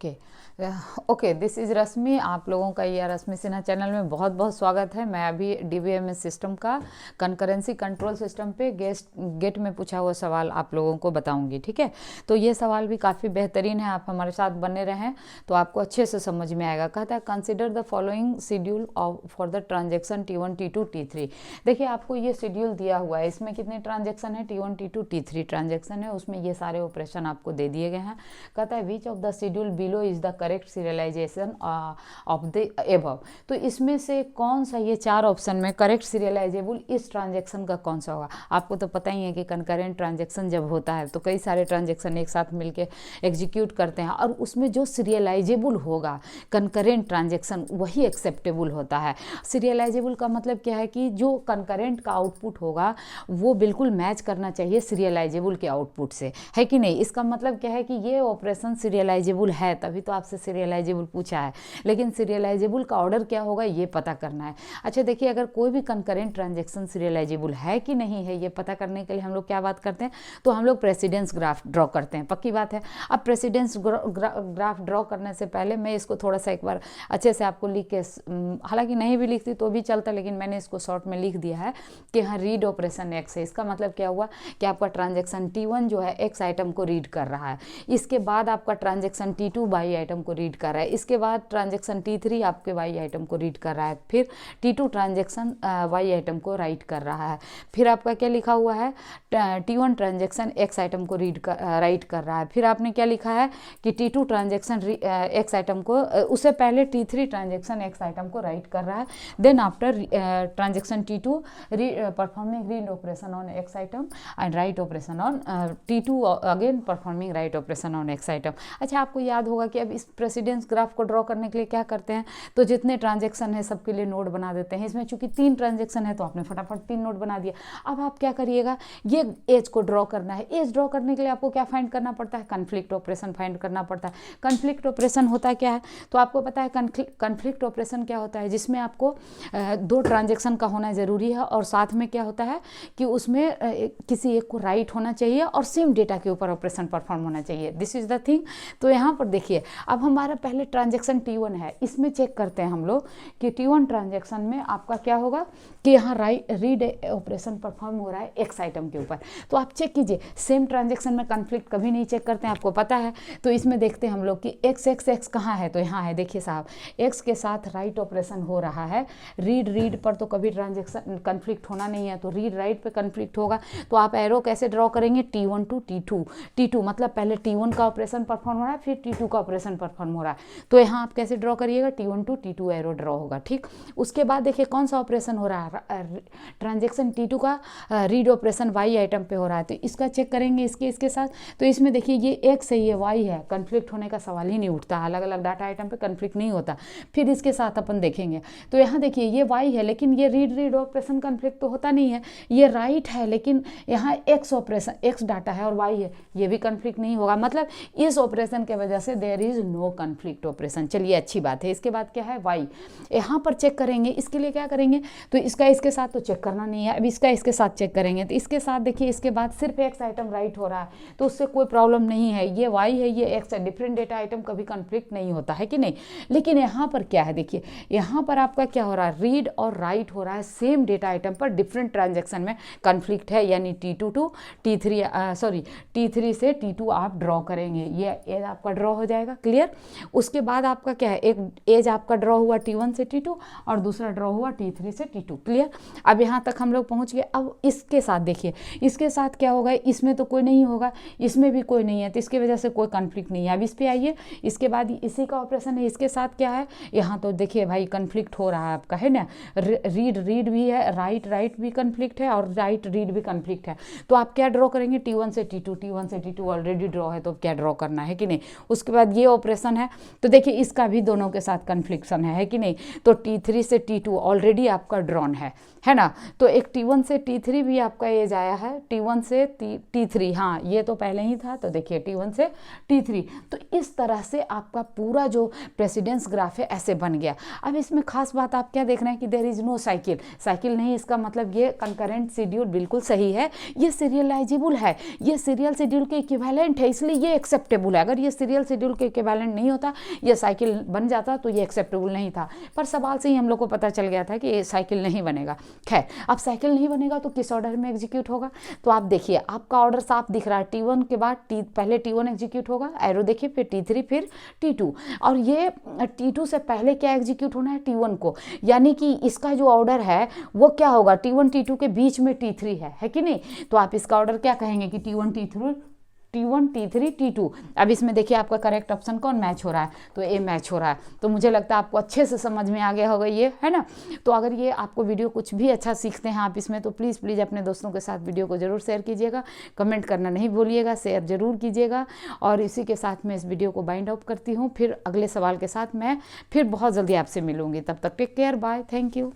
Okay okay, this is रश्मि। आप लोगों का ये रश्मि सिन्हा चैनल में बहुत बहुत स्वागत है। मैं अभी डीबीएमएस सिस्टम का कंकरेंसी कंट्रोल सिस्टम पे गेट में पूछा हुआ सवाल आप लोगों को बताऊंगी, ठीक है। तो ये सवाल भी काफ़ी बेहतरीन है, आप हमारे साथ बने रहें तो आपको अच्छे से समझ में आएगा। कहता है consider the following schedule for the transaction T1 T2 T3। देखिए आपको ये शेड्यूल दिया हुआ है, इसमें कितने ट्रांजेक्शन है, T1 T2 T3 ट्रांजेक्शन है, उसमें ये सारे ऑपरेशन आपको दे दिए गए हैं। कहता है which of the schedule below is the correct serialisation of the above. तो इसमें से कौन सा, ये चार ऑप्शन में करेक्ट सीरियलाइजेबल इस ट्रांजेक्शन का कौन सा होगा। आपको तो पता ही है कि कंकरेंट ट्रांजेक्शन जब होता है तो कई सारे ट्रांजेक्शन एक साथ मिलके एग्जीक्यूट करते हैं और उसमें जो सीरियलाइजेबल होगा कंकरेंट ट्रांजेक्शन वही एक्सेप्टेबल होता है। सीरियलाइजेबल का मतलब क्या है कि जो कंकरेंट का आउटपुट होगा वो बिल्कुल मैच करना चाहिए सीरियलाइजेबल के आउटपुट से, है कि नहीं। इसका मतलब क्या है कि ये ऑपरेशन सीरियलाइजेबल है, तभी तो आपसे सीरियलाइजेबल पूछा है। लेकिन सीरियलाइजेबल का ऑर्डर क्या होगा ये पता करना है। अच्छा देखिए, अगर कोई भी कंकरेंट ट्रांजेक्शन सीरियलाइजेबल है कि नहीं है ये पता करने के लिए हम लोग क्या बात करते हैं, तो हम लोग प्रेसिडेंस ग्राफ ड्रॉ करते हैं, पक्की बात है। अब प्रेसिडेंस ग्राफ ड्रॉ करने से पहले मैं इसको थोड़ा सा एक बार अच्छे से आपको लिख के, हालांकि नहीं भी लिखती तो भी चलता, लेकिन मैंने इसको शॉर्ट में लिख दिया है कि हाँ रीड ऑपरेशन एक्स है। इसका मतलब क्या हुआ कि आपका ट्रांजेक्शन T1 जो है एक्स आइटम को रीड कर रहा है, इसके बाद आपका ट्रांजेक्शन T2 वाई आइटम को रीड कर रहा है, इसके बाद ट्रांजेक्शन T3 आपके वाई आइटम को रीड कर रहा है, फिर T2 ट्रांजेक्शन वाई आइटम को राइट कर रहा है, फिर आपका क्या लिखा हुआ है T1 ट्रांजेक्शन एक्स आइटम को राइट कर रहा है, फिर आपने क्या लिखा है कि T2 ट्रांजेक्शन एक्स आइटम को, उससे पहले T3 ट्रांजेक्शन एक्स आइटम को राइट कर रहा है। Then after transaction T2 performing read operation on X item and write operation on T2 again performing write operation on X item. अच्छा आपको याद होगा कि अब इस प्रेसिडेंस ग्राफ को ड्रॉ करने के लिए क्या करते हैं, तो जितने ट्रांजेक्शन है सबके लिए नोड बना देते हैं। इसमें चूंकि 3 ट्रांजेक्शन है तो आपने फटाफट 3 नोड बना दिया। अब आप क्या करिएगा, ये एज को ड्रॉ करना है। एज ड्रॉ करने के लिए आपको क्या फाइंड करना पड़ता है, कन्फ्लिक्ट ऑपरेशन फाइंड करना पड़ता है। कन्फ्लिक्ट ऑपरेशन होता क्या है, तो आपको पता है कन्फ्लिक्ट ऑपरेशन क्या होता है, जिसमें आपको 2 ट्रांजेक्शन का होना ज़रूरी है और साथ में क्या होता है कि उसमें किसी एक को राइट होना चाहिए और सेम डेटा के ऊपर ऑपरेशन परफॉर्म होना चाहिए। This is the thing. तो यहाँ पर देखिए अब हमारा पहले ट्रांजेक्शन T1 है, इसमें चेक करते हैं हम लोग कि T1 ट्रांजेक्शन में आपका क्या होगा कि यहाँ रीड ऑपरेशन परफॉर्म हो रहा है एक्स आइटम के ऊपर। तो आप चेक कीजिए, सेम ट्रांजेक्शन में कन्फ्लिक्ट कभी नहीं चेक करते हैं, आपको पता है। तो इसमें देखते हैं हम लोग कि एक्स कहाँ है, तो यहाँ है। देखिए साहब, एक्स के साथ राइट ऑपरेशन हो रहा है, रीड पर तो कभी ट्रांजेक्शन कन्फ्लिक्ट होना नहीं है, तो रीड राइट पे कन्फ्लिक्ट होगा। तो आप एरो कैसे ड्रॉ करेंगे, T1 टू T2 मतलब पहले T1 का ऑपरेशन परफॉर्म हो रहा है फिर T2 का ऑपरेशन परफॉर्म हो रहा है। तो यहाँ आप कैसे ड्रॉ करिएगा, T1 to T2 arrow draw होगा, ठीक। उसके बाद देखिए कौन सा ऑपरेशन हो रहा है, ट्रांजेक्शन T2 का रीड ऑपरेशन वाई आइटम पे हो रहा है, तो इसका चेक करेंगे इसके साथ। तो इसमें देखिए ये एक्स है ये वाई है, कन्फ्लिक्ट होने का सवाल ही नहीं उठता, अलग अलग डाटा आइटम पे कन्फ्लिक्ट नहीं होता। फिर इसके साथ अपन देखेंगे तो यहाँ देखिए ये वाई है लेकिन ये रीड ऑपरेशन कन्फ्लिक्ट तो होता नहीं है, ये राइट है लेकिन यहाँ एक्स ऑपरेशन एक्स डाटा है और वाई है, ये भी कन्फ्लिक्ट नहीं होगा। मतलब इस ऑपरेशन के वजह से there is no conflict operation. चलिए अच्छी बात है। इसके बाद क्या है, वाई यहाँ पर चेक करेंगे। इसके लिए क्या करेंगे, तो इसका इसके साथ तो चेक करना नहीं है, अब इसका इसके साथ चेक करेंगे। तो इसके साथ देखिए इसके बाद सिर्फ एक्स आइटम राइट हो रहा है तो उससे कोई प्रॉब्लम नहीं है, ये वाई है ये एक्स है, डिफरेंट डेटा आइटम कभी कन्फ्लिक्ट नहीं होता है कि नहीं। लेकिन यहाँ पर क्या है, देखिए यहाँ पर आपका क्या हो रहा है, रीड और राइट हो रहा है सेम डेटा आइटम पर, डिफरेंट ट्रांजेक्शन में कन्फ्लिक्ट है, यानी T2 टू T3 से T2 आप ड्रॉ करेंगे, ये एज आपका ड्रॉ हो जाएगा, क्लियर। उसके बाद आपका क्या है, एक एज आपका ड्रॉ हुआ T1 से T2 और दूसरा ड्रॉ हुआ T3 से T2, क्लियर। अब यहाँ तक हम लोग पहुँच गए। अब इसके साथ देखिए, इसके साथ क्या होगा, इसमें तो कोई नहीं होगा, इसमें भी कोई नहीं है, तो इसकी वजह से कोई कन्फ्लिक्ट नहीं है। अब इस पर आइए, इसके बाद इसी का ऑपरेशन है, इसके साथ क्या है, यहाँ तो देखिए भाई कन्फ्लिक्ट हो रहा है आपका, है ना। रीड भी है, राइट भी कन्फ्लिक्ट है और राइट रीड भी कन्फ्लिक्ट है। तो आप क्या ड्रॉ करेंगे, T1 से T2 ऑलरेडी ड्रॉ है तो क्या ड्रॉ करना है कि नहीं। उसके बाद ये ऑपरेशन है तो देखिए इसका भी दोनों के साथ कन्फ्लिक्शन है कि नहीं। तो T3 से T2 ऑलरेडी आपका ड्रॉन है ना। तो एक T1 से T3 भी आपका एज आया है, T1 से T3, हाँ ये तो पहले ही था, तो देखिए T1 से T3। तो इस तरह से आपका पूरा जो प्रेसिडेंस ग्राफ है ऐसे बन गया। अब इसमें खास बात आप क्या देख रहे हैं कि देयर इज नो साइकिल नहीं, इसका मतलब ये कंकरेंट शेड्यूल बिल्कुल सही है, ये सीरियलाइजेबल है, ये सीरियल शेड्यूल के इक्विवेलेंट है, इसलिए ये एक्सेप्टेबल है। अगर ये सीरियल शेड्यूल शेड्यूल के इक्विवेलेंट नहीं होता, ये साइकिल बन जाता तो ये एक्सेप्टेबल नहीं था। पर सवाल से ही हम लोग को पता चल गया था कि ये साइकिल नहीं बनेगा। खैर, अब साइकिल नहीं बनेगा तो किस ऑर्डर में एग्जीक्यूट होगा? तो आप देखिए, आपका ऑर्डर साफ दिख रहा है, T1 के बाद पहले T1 एग्जीक्यूट होगा, एरो देखिए, फिर T3, फिर T2, और ये T2 से पहले क्या एग्जीक्यूट होना है? T1 को। यानी कि इसका जो ऑर्डर है वो क्या होगा? T1 T2 के बीच में T3 है कि नहीं? तो आप इसका ऑर्डर क्या कहेंगे कि T1 T3 T2। अब इसमें देखिए आपका करेक्ट ऑप्शन कौन मैच हो रहा है? तो ए मैच हो रहा है। तो मुझे लगता है आपको अच्छे से समझ में आ गया होगा ये, है ना? तो अगर ये आपको वीडियो कुछ भी अच्छा सीखते हैं आप इसमें, तो प्लीज़ अपने दोस्तों के साथ वीडियो को ज़रूर शेयर कीजिएगा, कमेंट करना नहीं भूलिएगा, शेयर ज़रूर कीजिएगा। और इसी के साथ मैं इस वीडियो को बाइंड अप करती हूँ। फिर अगले सवाल के साथ मैं फिर बहुत जल्दी आपसे मिलूँगी। तब तक take care, bye, thank you.